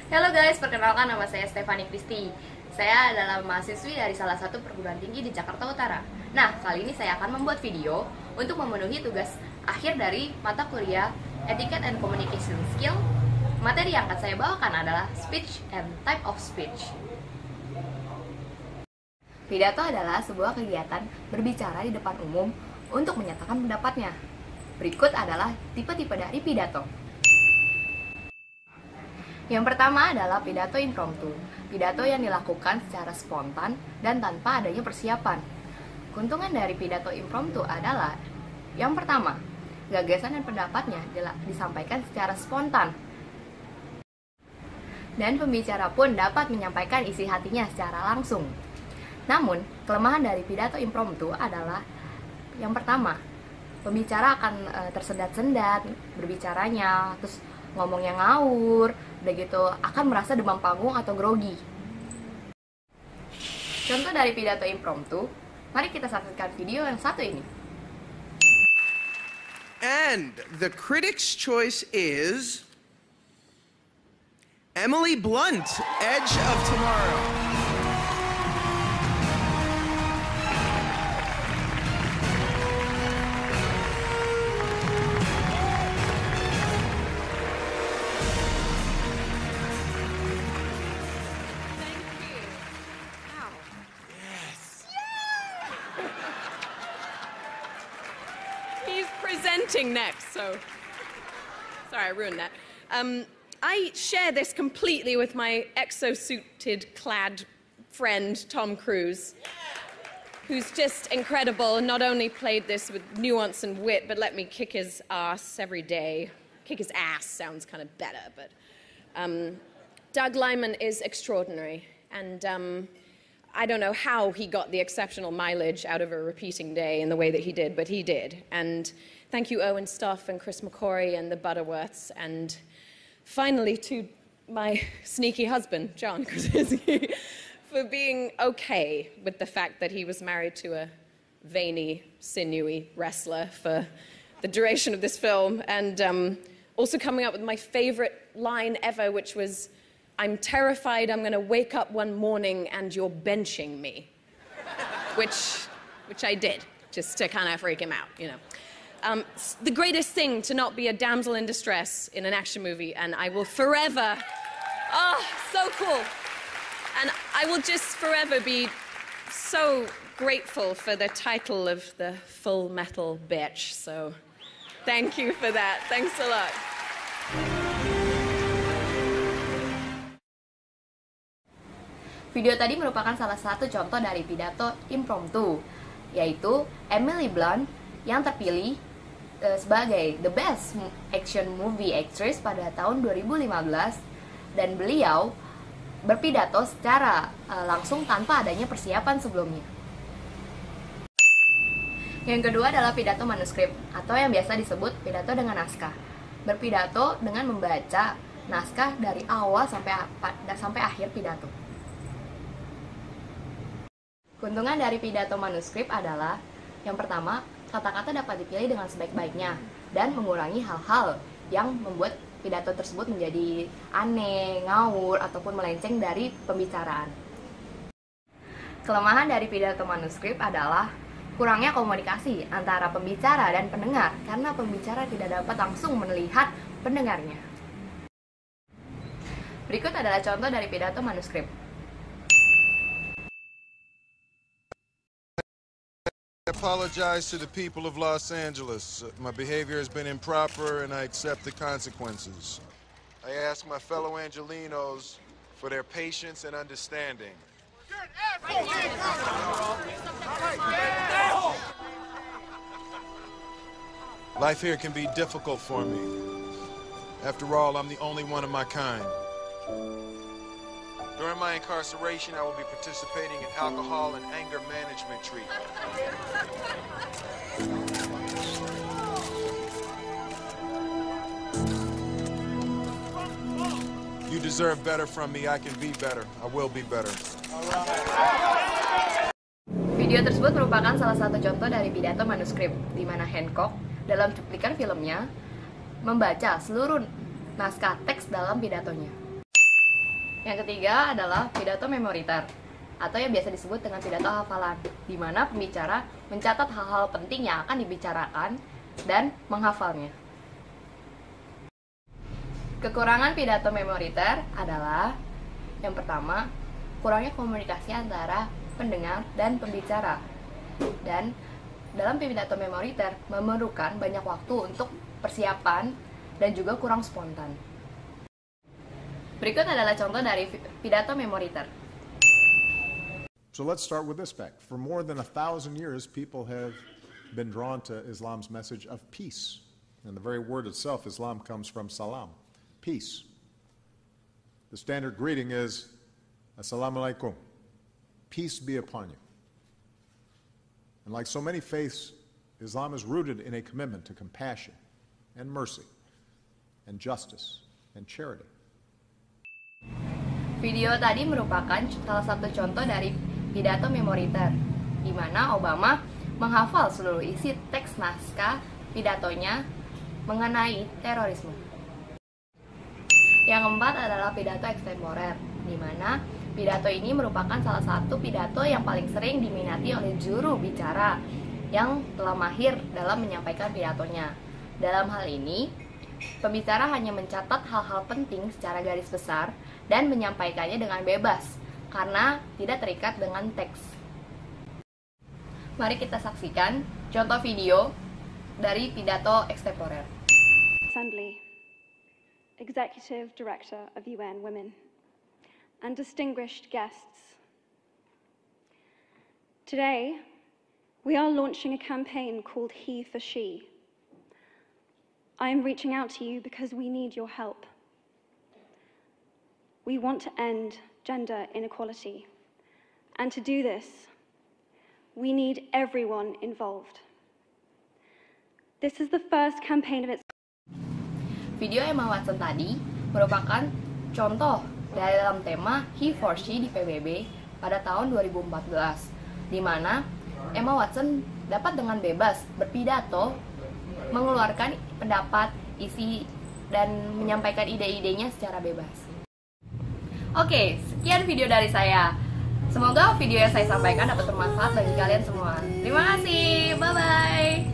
Halo guys, perkenalkan nama saya Stefani Kristi. Saya adalah mahasiswi dari salah satu perguruan tinggi di Jakarta Utara. Nah, kali ini saya akan membuat video untuk memenuhi tugas akhir dari mata kuliah Etiquette and Communication Skill. Materi yang akan saya bawakan adalah Speech and Type of Speech. Pidato adalah sebuah kegiatan berbicara di depan umum untuk menyatakan pendapatnya. Berikut adalah tipe-tipe dari pidato. Yang pertama adalah pidato impromptu, pidato yang dilakukan secara spontan dan tanpa adanya persiapan. Keuntungan dari pidato impromptu adalah yang pertama, gagasan dan pendapatnya disampaikan secara spontan. Dan pembicara pun dapat menyampaikan isi hatinya secara langsung. Namun, kelemahan dari pidato impromptu adalah yang pertama, pembicara akan tersendat-sendat berbicaranya, terus ngomongnya ngawur, udah gitu akan merasa demam panggung atau grogi. Contoh dari pidato impromptu, mari kita saksikan video yang satu ini. And the critic's choice is Emily Blunt, Edge of Tomorrow. Presenting next, so sorry I ruined that. I share this completely with my exosuited clad friend Tom Cruise, who's just incredible and not only played this with nuance and wit, but let me kick his ass every day. Kick his ass sounds kind of better, but Doug Liman is extraordinary, and I don't know how he got the exceptional mileage out of a repeating day in the way that he did, but he did. And thank you, Owen Stuff and Chris McCory and the Butterworths, and finally to my sneaky husband, John Krasinski, for being okay with the fact that he was married to a veiny, sinewy wrestler for the duration of this film, and also coming up with my favorite line ever, which was, "I'm terrified I'm going to wake up one morning and you're benching me," which I did, just to kind of freak him out, you know. The greatest thing to not be a damsel in distress in an action movie, and I will forever, oh, so cool. And I will just forever be so grateful for the title of the Full Metal Bitch, so thank you for that. Thanks a lot. Video tadi merupakan salah satu contoh dari pidato impromptu, yaitu Emily Blunt yang terpilih sebagai The Best Action Movie Actress pada tahun 2015, dan beliau berpidato secara langsung tanpa adanya persiapan sebelumnya. Yang kedua adalah pidato manuskrip, atau yang biasa disebut pidato dengan naskah. Berpidato dengan membaca naskah dari awal sampai akhir pidato. Keuntungan dari pidato manuskrip adalah yang pertama, kata-kata dapat dipilih dengan sebaik-baiknya dan mengurangi hal-hal yang membuat pidato tersebut menjadi aneh, ngawur, ataupun melenceng dari pembicaraan. Kelemahan dari pidato manuskrip adalah kurangnya komunikasi antara pembicara dan pendengar karena pembicara tidak dapat langsung melihat pendengarnya. Berikut adalah contoh dari pidato manuskrip. I apologize to the people of Los Angeles. My behavior has been improper and I accept the consequences. I ask my fellow Angelinos for their patience and understanding. Life here can be difficult for me. After all, I'm the only one of my kind. During my incarceration, I will be participating in alcohol and anger management treatment. You deserve better from me. I can be better. I will be better. Video tersebut merupakan salah satu contoh dari pidato manuskrip, di mana Hancock dalam cuplikan filmnya membaca seluruh naskah teks dalam pidatonya. Yang ketiga adalah pidato memoriter, atau yang biasa disebut dengan pidato hafalan, di mana pembicara mencatat hal-hal penting yang akan dibicarakan dan menghafalnya. Kekurangan pidato memoriter adalah yang pertama, kurangnya komunikasi antara pendengar dan pembicara. Dan dalam pidato memoriter memerlukan banyak waktu untuk persiapan dan juga kurang spontan. Berikut adalah contoh dari pidato memoriter. So let's start with this fact. For more than 1,000 years, people have been drawn to Islam's message of peace. And the very word itself, Islam, comes from salam, peace. The standard greeting is, Assalamu alaikum, peace be upon you. And like so many faiths, Islam is rooted in a commitment to compassion and mercy and justice and charity. Video tadi merupakan salah satu contoh dari pidato memoriter, di mana Obama menghafal seluruh isi teks naskah pidatonya mengenai terorisme. Yang keempat adalah pidato ekstemporer, di mana pidato ini merupakan salah satu pidato yang paling sering diminati oleh juru bicara yang telah mahir dalam menyampaikan pidatonya. Dalam hal ini, pembicara hanya mencatat hal-hal penting secara garis besar dan menyampaikannya dengan bebas karena tidak terikat dengan teks. Mari kita saksikan contoh video dari pidato ekstemporer. Assembly, Executive Director of UN Women, and distinguished guests. Today, we are launching a campaign called He for She. I am reaching out to you because we need your help. We want to end gender inequality. And to do this, we need everyone involved. This is the first campaign of its Video Emma Watson tadi merupakan contoh dalam tema He for She di PBB pada tahun 2014, di mana Emma Watson dapat dengan bebas berpidato, mengeluarkan pendapat, isi, dan menyampaikan ide-idenya secara bebas. Oke, sekian video dari saya. Semoga video yang saya sampaikan dapat bermanfaat bagi kalian semua. Terima kasih, bye-bye.